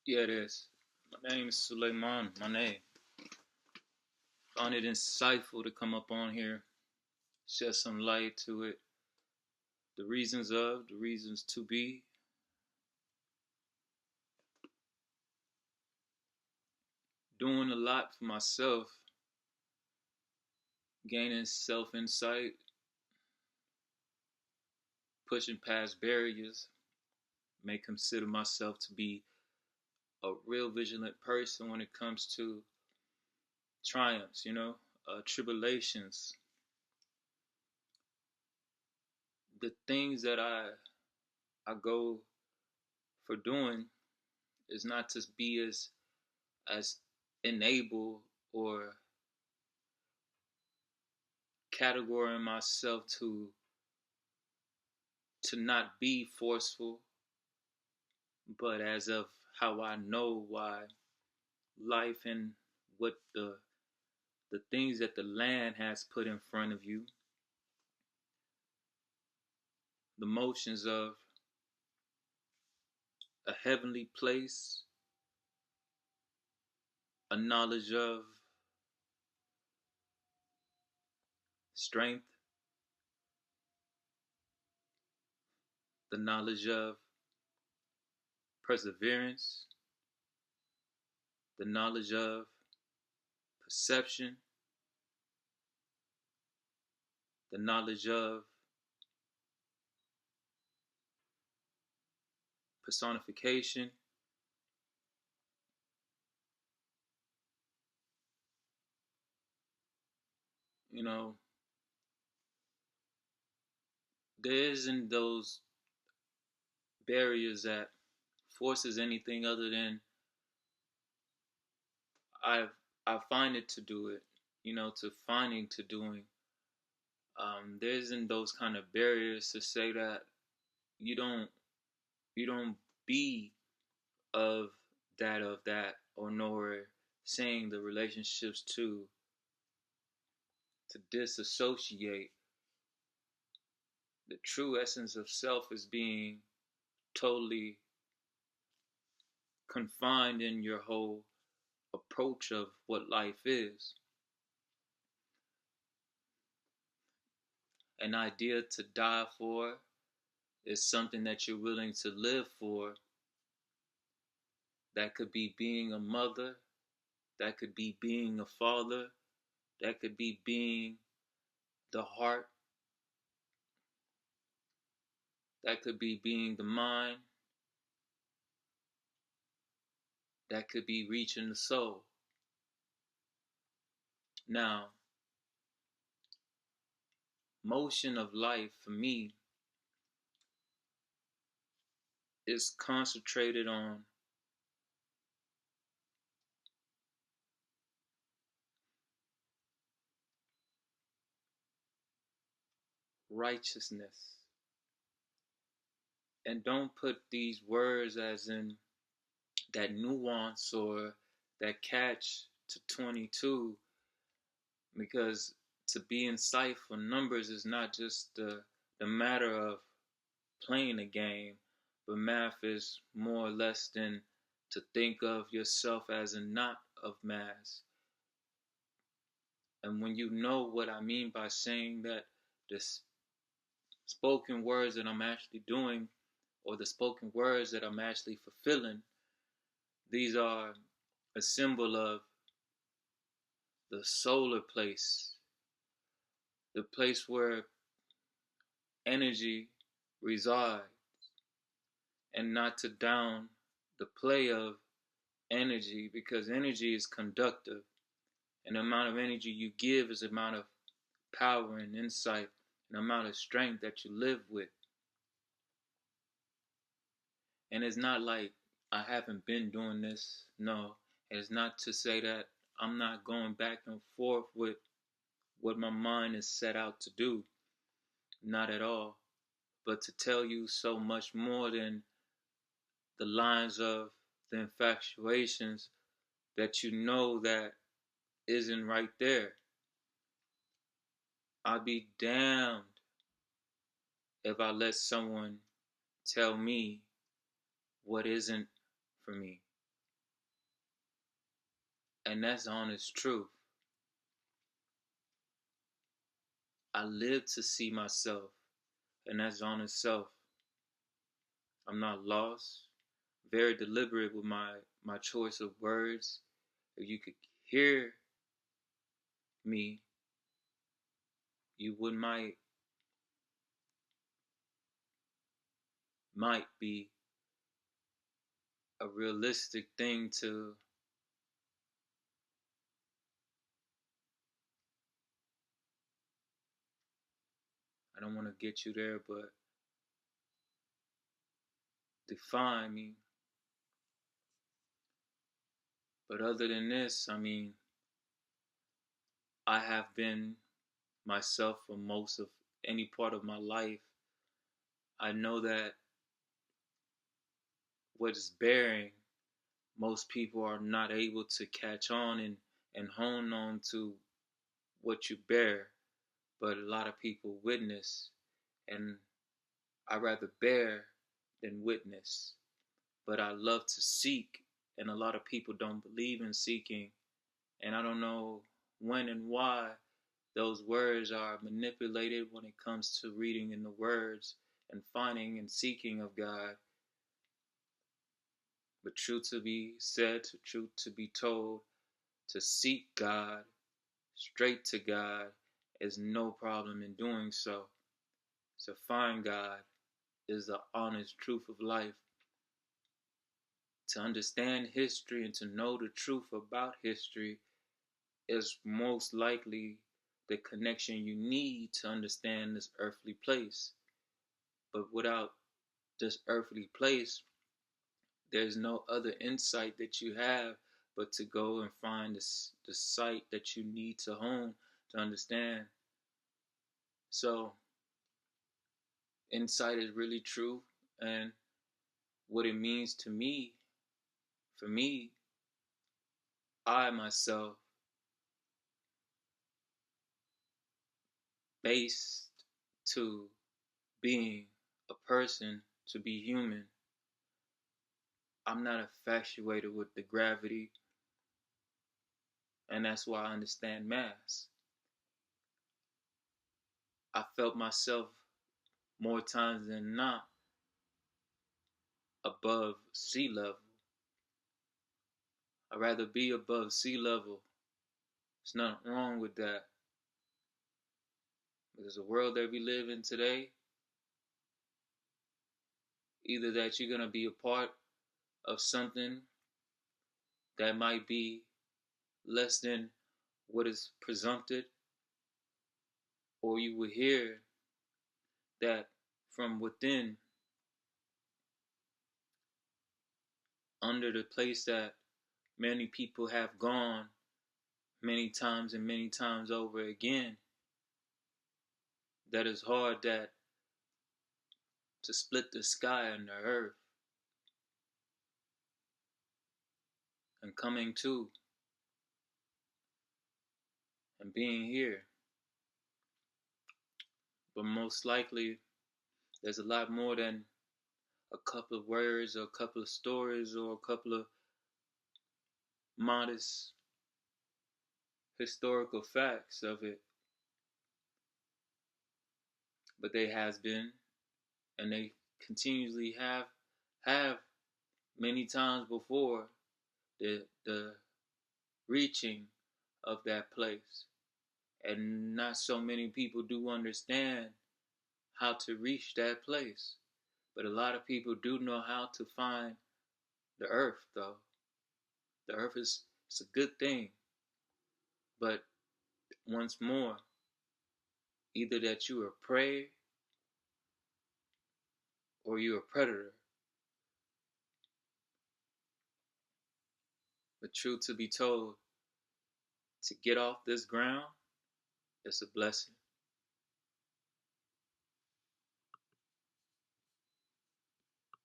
Yeah, it is. My name is Sulayman, Manneh. Found it insightful to come up on here, shed some light to it. The reasons to be. Doing a lot for myself, gaining self insight, pushing past barriers. May consider myself to be a real vigilant person when it comes to triumphs, tribulations. The things that I go for doing is not to be as enable or categorizing myself to not be forceful, but as of how I know why life and what the things that the land has put in front of you, the motions of a heavenly place, a knowledge of strength, the knowledge of perseverance, the knowledge of perception, the knowledge of personification. You know, there isn't those barriers that forces anything other than I I find it to do it, to finding to doing. There isn't those kind of barriers to say that you don't you don't be of that or nor saying the relationships to disassociate the true essence of self as being totally confined in your whole approach of what life is. An idea to die for is something that you're willing to live for. That could be being a mother, that could be being a father, that could be being the heart, that could be being the mind, that could be reaching the soul. Now, motion of life for me is concentrated on righteousness. And don't put these words as in that nuance or that catch to 22, because to be insightful, numbers is not just the matter of playing a game, but math is more or less than to think of yourself as a knot of mass. And when you know what I mean by saying that the spoken words that I'm actually doing, or the spoken words that I'm actually fulfilling, these are a symbol of the solar place, the place where energy resides, and not to down the play of energy, because energy is conductive, and the amount of energy you give is the amount of power and insight and the amount of strength that you live with. And it's not like I haven't been doing this. No, it's not to say that I'm not going back and forth with what my mind is set out to do. Not at all. But to tell you so much more than the lines of the infatuations that you know that isn't right there. I'd be damned if I let someone tell me what isn't for me. And that's honest truth. I live to see myself, and that's honest self. I'm not lost. Very deliberate with my choice of words. If you could hear me, you would might be a realistic thing to I don't want to get you there, but define me. But other than this, I mean, I have been myself for most of any part of my life. I know that what is bearing, most people are not able to catch on and hone on to what you bear, but a lot of people witness, and I rather bear than witness. But I love to seek, and a lot of people don't believe in seeking, and I don't know when and why those words are manipulated when it comes to reading in the words and finding and seeking of God. But truth to be said, to truth to be told, to seek God, straight to God, is no problem in doing so. To find God is the honest truth of life. To understand history and to know the truth about history is most likely the connection you need to understand this earthly place. But without this earthly place, there's no other insight that you have but to go and find the sight that you need to hone to understand. So, insight is really true, and what it means to me, for me, I myself, based to being a person, to be human, I'm not infatuated with the gravity, and that's why I understand mass. I felt myself more times than not above sea level. I'd rather be above sea level. There's nothing wrong with that. Because the world that we live in today, either that you're going to be a part of something that might be less than what is presumpted, or you will hear that from within, under the place that many people have gone many times and many times over again, that is hard that to split the sky and the earth and coming to and being here. But most likely, there's a lot more than a couple of words or a couple of stories or a couple of modest historical facts of it. But they has been, and they continuously have many times before the reaching of that place. And not so many people do understand how to reach that place. But a lot of people do know how to find the earth, though. The earth is it's a good thing. But once more, either that you are prey or you're a predator. But truth to be told, to get off this ground, it's a blessing.